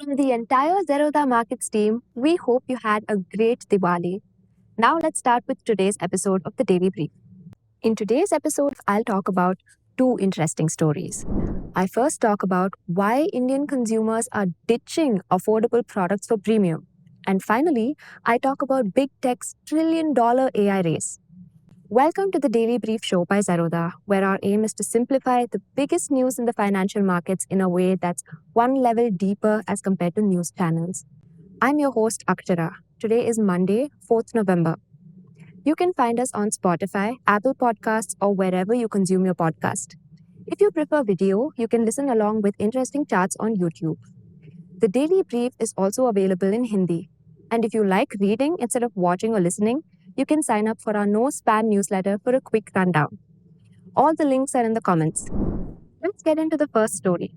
From the entire Zerodha Markets team, we hope you had a great Diwali. Now let's start with today's episode of the Daily Brief. In today's episode, I'll talk about two interesting stories. I first talk about why Indian consumers are ditching affordable products for premium. And finally, I talk about big tech's trillion-dollar AI race. Welcome to the Daily Brief show by Zerodha, where our aim is to simplify the biggest news in the financial markets in a way that's one level deeper as compared to news channels. I'm your host, Akshara. Today is Monday, 4th November. You can find us on Spotify, Apple Podcasts, or wherever you consume your podcast. If you prefer video, you can listen along with interesting charts on YouTube. The Daily Brief is also available in Hindi. And if you like reading instead of watching or listening, you can sign up for our no spam newsletter for a quick rundown. All the links are in the comments. Let's get into the first story.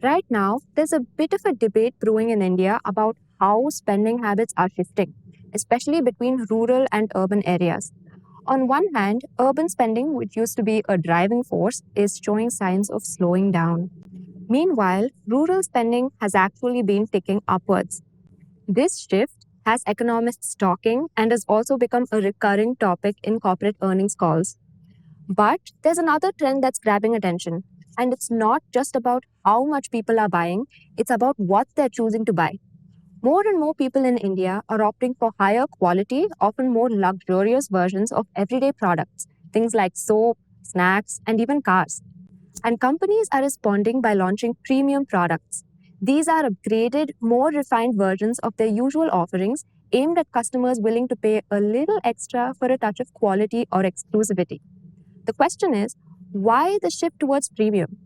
Right now, there's a bit of a debate brewing in India about how spending habits are shifting, especially between rural and urban areas. On one hand, urban spending, which used to be a driving force, is showing signs of slowing down. Meanwhile, rural spending has actually been ticking upwards. This shift has economists talking and has also become a recurring topic in corporate earnings calls. But there's another trend that's grabbing attention, and it's not just about how much people are buying, it's about what they're choosing to buy. More and more people in India are opting for higher quality, often more luxurious versions of everyday products, things like soap, snacks, and even cars. And companies are responding by launching premium products. These are upgraded, more refined versions of their usual offerings aimed at customers willing to pay a little extra for a touch of quality or exclusivity. The question is, why the shift towards premium?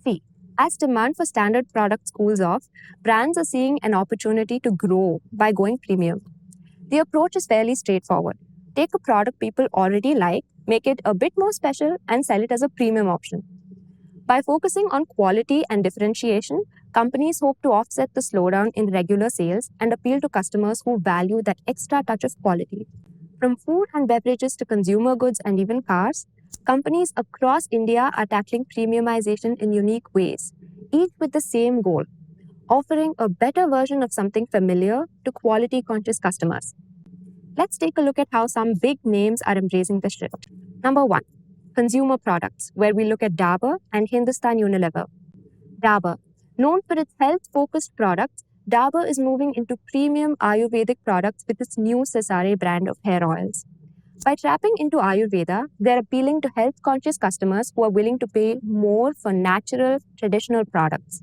See, as demand for standard products cools off, brands are seeing an opportunity to grow by going premium. The approach is fairly straightforward. Take a product people already like, make it a bit more special, and sell it as a premium option. By focusing on quality and differentiation, companies hope to offset the slowdown in regular sales and appeal to customers who value that extra touch of quality. From food and beverages to consumer goods and even cars, companies across India are tackling premiumization in unique ways, each with the same goal: offering a better version of something familiar to quality conscious customers. Let's take a look at how some big names are embracing the shift. Number one, consumer products, where we look at Dabur and Hindustan Unilever. Dabur, known for its health-focused products, Dabur is moving into premium Ayurvedic products with its new Cesare brand of hair oils. By tapping into Ayurveda, they're appealing to health-conscious customers who are willing to pay more for natural, traditional products.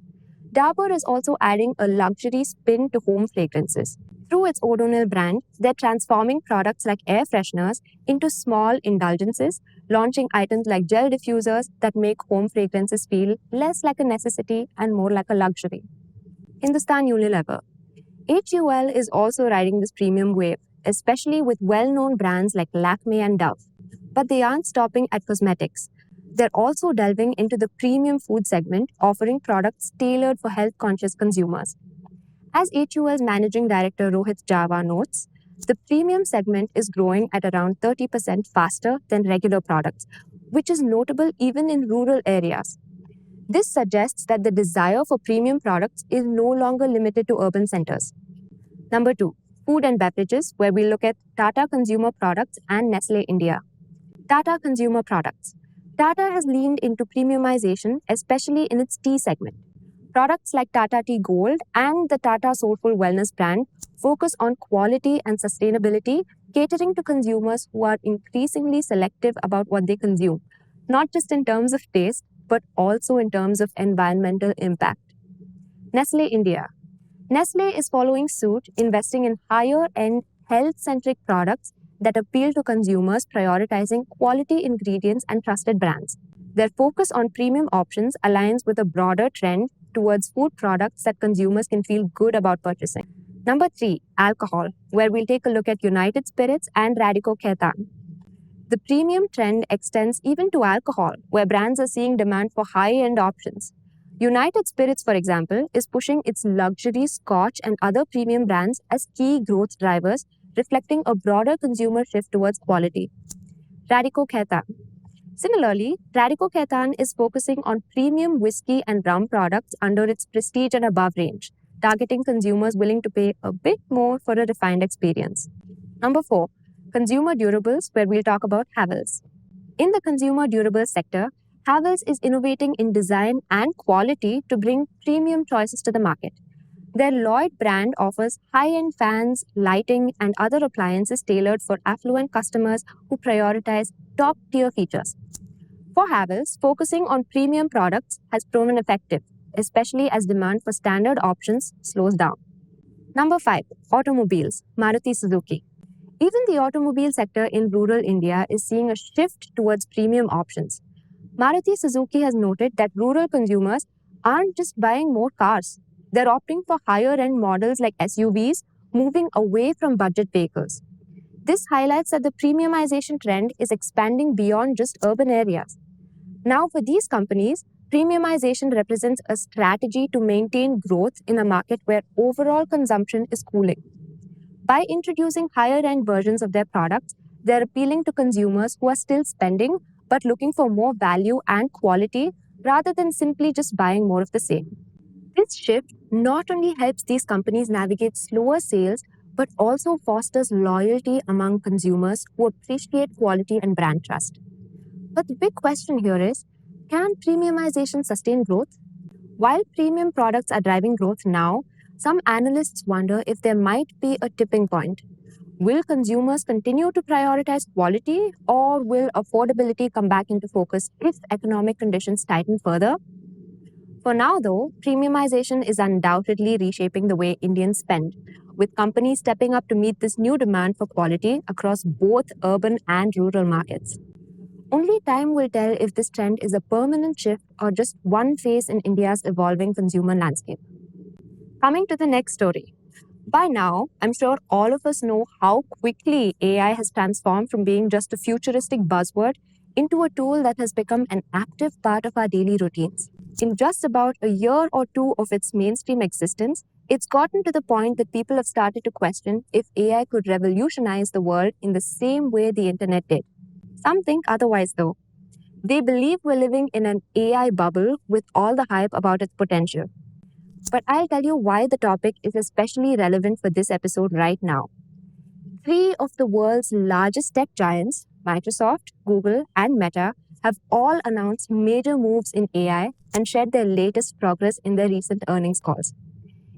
Dabur is also adding a luxury spin to home fragrances. Through its Odonil brand, they're transforming products like air fresheners into small indulgences, launching items like gel diffusers that make home fragrances feel less like a necessity and more like a luxury. Hindustan Unilever. HUL is also riding this premium wave, especially with well-known brands like Lakme and Dove. But they aren't stopping at cosmetics. They're also delving into the premium food segment, offering products tailored for health-conscious consumers. As HUL's managing director Rohit Java notes, the premium segment is growing at around 30% faster than regular products, which is notable even in rural areas. This suggests that the desire for premium products is no longer limited to urban centers. Number two, food and beverages, where we look at Tata Consumer Products and Nestle India. Tata Consumer Products. Tata has leaned into premiumization, especially in its tea segment. Products like Tata Tea Gold and the Tata Soulful Wellness brand focus on quality and sustainability, catering to consumers who are increasingly selective about what they consume, not just in terms of taste, but also in terms of environmental impact. Nestle India. Nestle is following suit, investing in higher-end, health-centric products that appeal to consumers prioritizing quality ingredients and trusted brands. Their focus on premium options aligns with a broader trend towards food products that consumers can feel good about purchasing. Number three, alcohol, where we'll take a look at United Spirits and Radico Khaitan. The premium trend extends even to alcohol, where brands are seeing demand for high-end options. United Spirits, for example, is pushing its luxury Scotch and other premium brands as key growth drivers, reflecting a broader consumer shift towards quality. Radico Khaitan. Similarly, Radico Khaitan is focusing on premium whiskey and rum products under its Prestige and Above range, targeting consumers willing to pay a bit more for a refined experience. Number 4, consumer durables, where we'll talk about Havells. In the consumer durables sector, Havells is innovating in design and quality to bring premium choices to the market. Their Lloyd brand offers high-end fans, lighting, and other appliances tailored for affluent customers who prioritize top-tier features. For Havells, focusing on premium products has proven effective, especially as demand for standard options slows down. Number 5, automobiles, Maruti Suzuki. Even the automobile sector in rural India is seeing a shift towards premium options. Maruti Suzuki has noted that rural consumers aren't just buying more cars. They're opting for higher-end models like SUVs, moving away from budget vehicles. This highlights that the premiumization trend is expanding beyond just urban areas. Now, for these companies, premiumization represents a strategy to maintain growth in a market where overall consumption is cooling. By introducing higher-end versions of their products, they're appealing to consumers who are still spending but looking for more value and quality rather than simply just buying more of the same. This shift not only helps these companies navigate slower sales, but also fosters loyalty among consumers who appreciate quality and brand trust. But the big question here is, can premiumization sustain growth? While premium products are driving growth now, some analysts wonder if there might be a tipping point. Will consumers continue to prioritize quality, or will affordability come back into focus if economic conditions tighten further? For now, though, premiumization is undoubtedly reshaping the way Indians spend, with companies stepping up to meet this new demand for quality across both urban and rural markets. Only time will tell if this trend is a permanent shift or just one phase in India's evolving consumer landscape. Coming to the next story. By now, I'm sure all of us know how quickly AI has transformed from being just a futuristic buzzword into a tool that has become an active part of our daily routines. In just about a year or two of its mainstream existence, it's gotten to the point that people have started to question if AI could revolutionize the world in the same way the internet did. Some think otherwise, though. They believe we're living in an AI bubble with all the hype about its potential. But I'll tell you why the topic is especially relevant for this episode right now. 3 of the world's largest tech giants, Microsoft, Google, and Meta, have all announced major moves in AI and shared their latest progress in their recent earnings calls.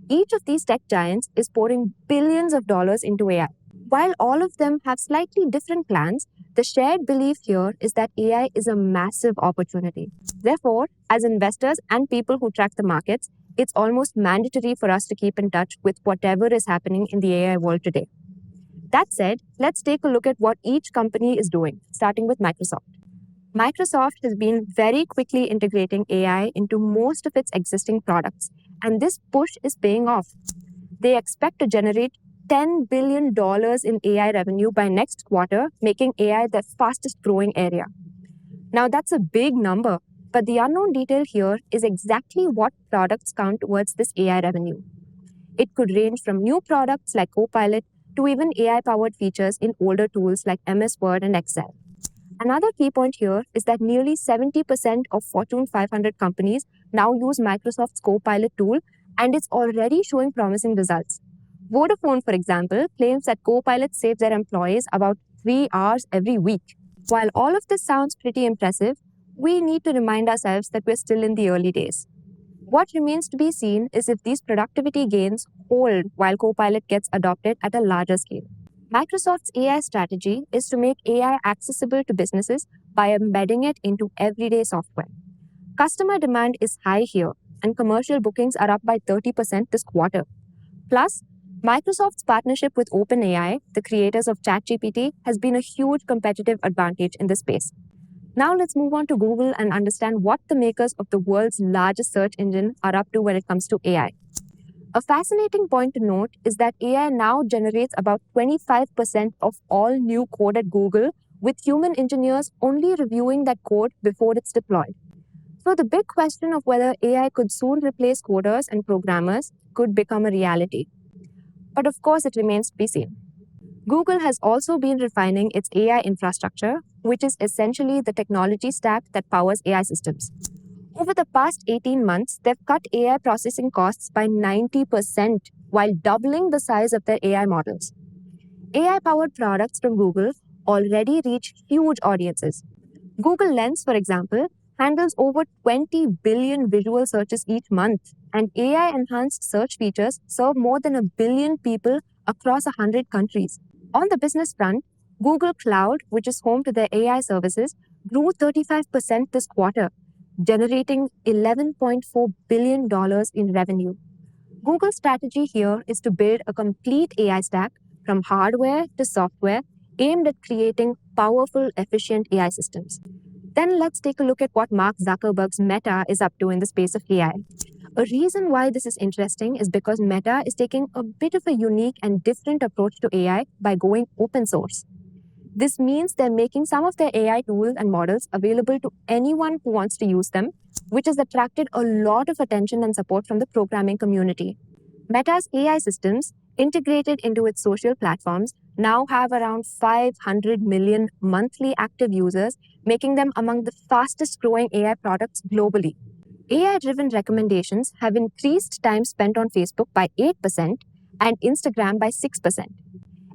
Each of these tech giants is pouring billions of dollars into AI. While all of them have slightly different plans, the shared belief here is that AI is a massive opportunity. Therefore, as investors and people who track the markets, it's almost mandatory for us to keep in touch with whatever is happening in the AI world today. That said, let's take a look at what each company is doing, starting with Microsoft. Microsoft has been very quickly integrating AI into most of its existing products, and this push is paying off. They expect to generate $10 billion in AI revenue by next quarter, making AI their fastest growing area. Now, that's a big number, but the unknown detail here is exactly what products count towards this AI revenue. It could range from new products like Copilot to even AI-powered features in older tools like MS Word and Excel. Another key point here is that nearly 70% of Fortune 500 companies now use Microsoft's Copilot tool, and it's already showing promising results. Vodafone, for example, claims that Copilot saves their employees about 3 hours every week. While all of this sounds pretty impressive, we need to remind ourselves that we're still in the early days. What remains to be seen is if these productivity gains hold while Copilot gets adopted at a larger scale. Microsoft's AI strategy is to make AI accessible to businesses by embedding it into everyday software. Customer demand is high here, and commercial bookings are up by 30% this quarter. Plus, Microsoft's partnership with OpenAI, the creators of ChatGPT, has been a huge competitive advantage in this space. Now let's move on to Google and understand what the makers of the world's largest search engine are up to when it comes to AI. A fascinating point to note is that AI now generates about 25% of all new code at Google, with human engineers only reviewing that code before it's deployed. So the big question of whether AI could soon replace coders and programmers could become a reality. But of course, it remains to be seen. Google has also been refining its AI infrastructure, which is essentially the technology stack that powers AI systems. Over the past 18 months, they've cut AI processing costs by 90% while doubling the size of their AI models. AI-powered products from Google already reach huge audiences. Google Lens, for example, handles over 20 billion visual searches each month, and AI-enhanced search features serve more than a billion people across 100 countries. On the business front, Google Cloud, which is home to their AI services, grew 35% this quarter, generating $11.4 billion in revenue. Google's strategy here is to build a complete AI stack from hardware to software aimed at creating powerful, efficient AI systems. Then let's take a look at what Mark Zuckerberg's Meta is up to in the space of AI. A reason why this is interesting is because Meta is taking a bit of a unique and different approach to AI by going open source. This means they're making some of their AI tools and models available to anyone who wants to use them, which has attracted a lot of attention and support from the programming community. Meta's AI systems, integrated into its social platforms, now have around 500 million monthly active users, making them among the fastest growing AI products globally. AI-driven recommendations have increased time spent on Facebook by 8% and Instagram by 6%.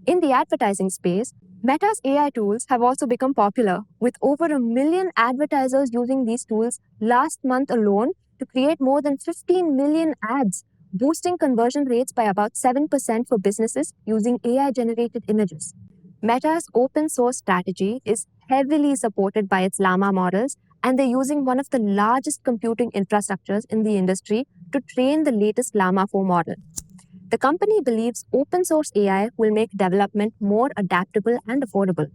In the advertising space, Meta's AI tools have also become popular, with over 1 million advertisers using these tools last month alone to create more than 15 million ads, boosting conversion rates by about 7% for businesses using AI-generated images. Meta's open source strategy is heavily supported by its Llama models, and they're using one of the largest computing infrastructures in the industry to train the latest Llama 4 model. The company believes open source AI will make development more adaptable and affordable.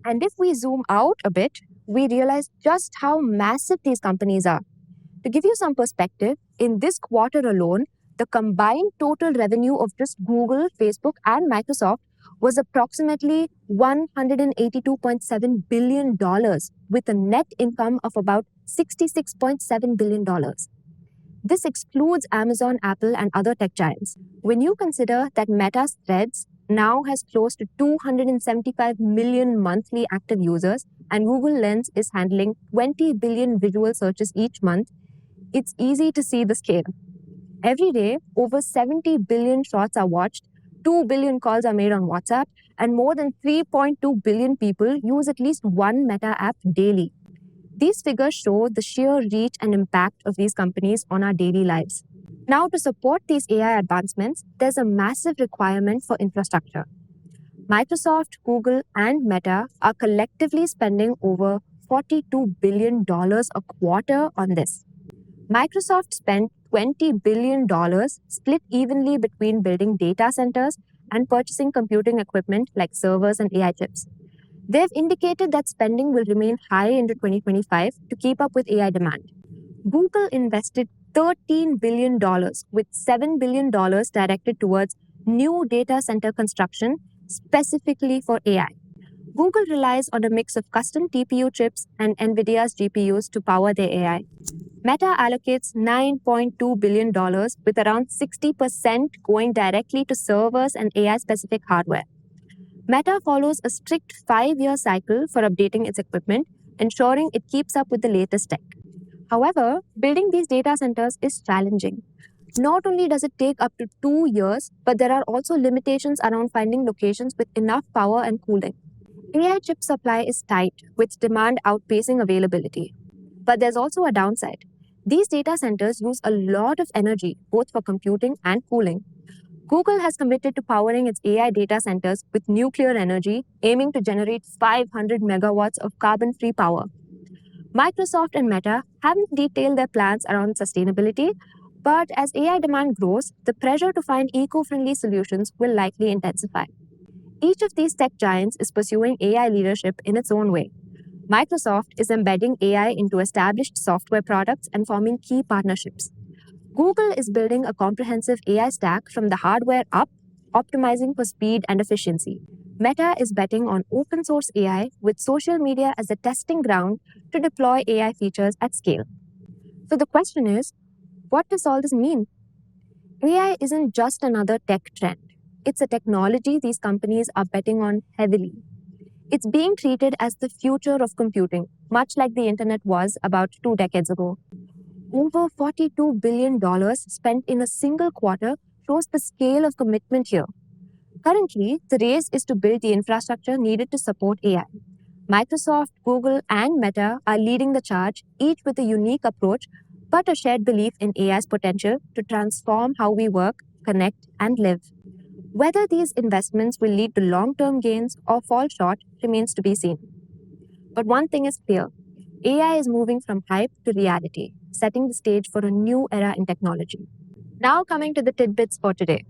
And if we zoom out a bit, we realize just how massive these companies are. To give you some perspective, in this quarter alone, the combined total revenue of just Google, Facebook, and Microsoft was approximately $182.7 billion, with a net income of about $66.7 billion. This excludes Amazon, Apple, and other tech giants. When you consider that Meta's Threads now has close to 275 million monthly active users and Google Lens is handling 20 billion visual searches each month, it's easy to see the scale. Every day, over 70 billion shots are watched, 2 billion calls are made on WhatsApp, and more than 3.2 billion people use at least one Meta app daily. These figures show the sheer reach and impact of these companies on our daily lives. Now, to support these AI advancements, there's a massive requirement for infrastructure. Microsoft, Google, and Meta are collectively spending over $42 billion a quarter on this. Microsoft spent $20 billion split evenly between building data centers and purchasing computing equipment like servers and AI chips. They've indicated that spending will remain high into 2025 to keep up with AI demand. Google invested $13 billion, with $7 billion directed towards new data center construction specifically for AI. Google relies on a mix of custom TPU chips and NVIDIA's GPUs to power their AI. Meta allocates $9.2 billion, with around 60% going directly to servers and AI-specific hardware. Meta follows a strict 5-year cycle for updating its equipment, ensuring it keeps up with the latest tech. However, building these data centers is challenging. Not only does it take up to 2 years, but there are also limitations around finding locations with enough power and cooling. AI chip supply is tight, with demand outpacing availability. But there's also a downside. These data centers use a lot of energy, both for computing and cooling. Google has committed to powering its AI data centers with nuclear energy, aiming to generate 500 megawatts of carbon-free power. Microsoft and Meta haven't detailed their plans around sustainability, but as AI demand grows, the pressure to find eco-friendly solutions will likely intensify. Each of these tech giants is pursuing AI leadership in its own way. Microsoft is embedding AI into established software products and forming key partnerships. Google is building a comprehensive AI stack from the hardware up, optimizing for speed and efficiency. Meta is betting on open source AI with social media as a testing ground to deploy AI features at scale. So the question is, what does all this mean? AI isn't just another tech trend. It's a technology these companies are betting on heavily. It's being treated as the future of computing, much like the internet was about 2 decades ago. Over $42 billion spent in a single quarter shows the scale of commitment here. Currently, the race is to build the infrastructure needed to support AI. Microsoft, Google, and Meta are leading the charge, each with a unique approach, but a shared belief in AI's potential to transform how we work, connect, and live. Whether these investments will lead to long term gains or fall short remains to be seen. But one thing is clear: AI is moving from hype to reality, setting the stage for a new era in technology. Now, coming to the tidbits for today.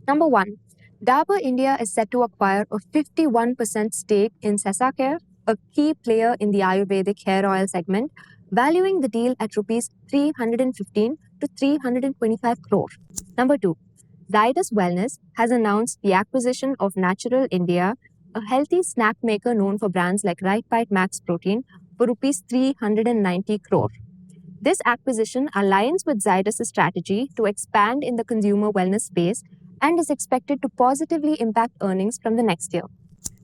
Number one, Dabur India is set to acquire a 51% stake in Sesacare, a key player in the Ayurvedic hair oil segment, valuing the deal at rupees 315 to 325 crore. Number two, Zydus Wellness has announced the acquisition of Natural India, a healthy snack maker known for brands like Right Bite Max Protein, for rupees 390 crore. This acquisition aligns with Zydus' strategy to expand in the consumer wellness space and is expected to positively impact earnings from the next year.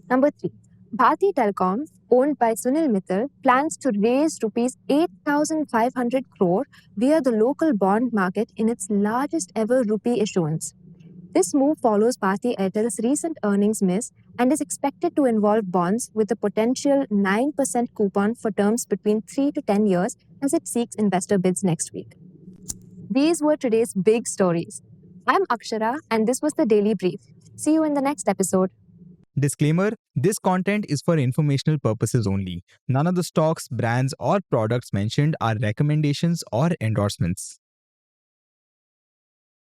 Number three, Bharti Telecom, owned by Sunil Mittal, plans to raise rupees 8,500 crore via the local bond market in its largest ever rupee issuance. This move follows Bharti Airtel's recent earnings miss and is expected to involve bonds with a potential 9% coupon for terms between 3 to 10 years as it seeks investor bids next week. These were today's big stories. I'm Akshara, and this was the Daily Brief. See you in the next episode. Disclaimer: this content is for informational purposes only. None of the stocks, brands, or products mentioned are recommendations or endorsements.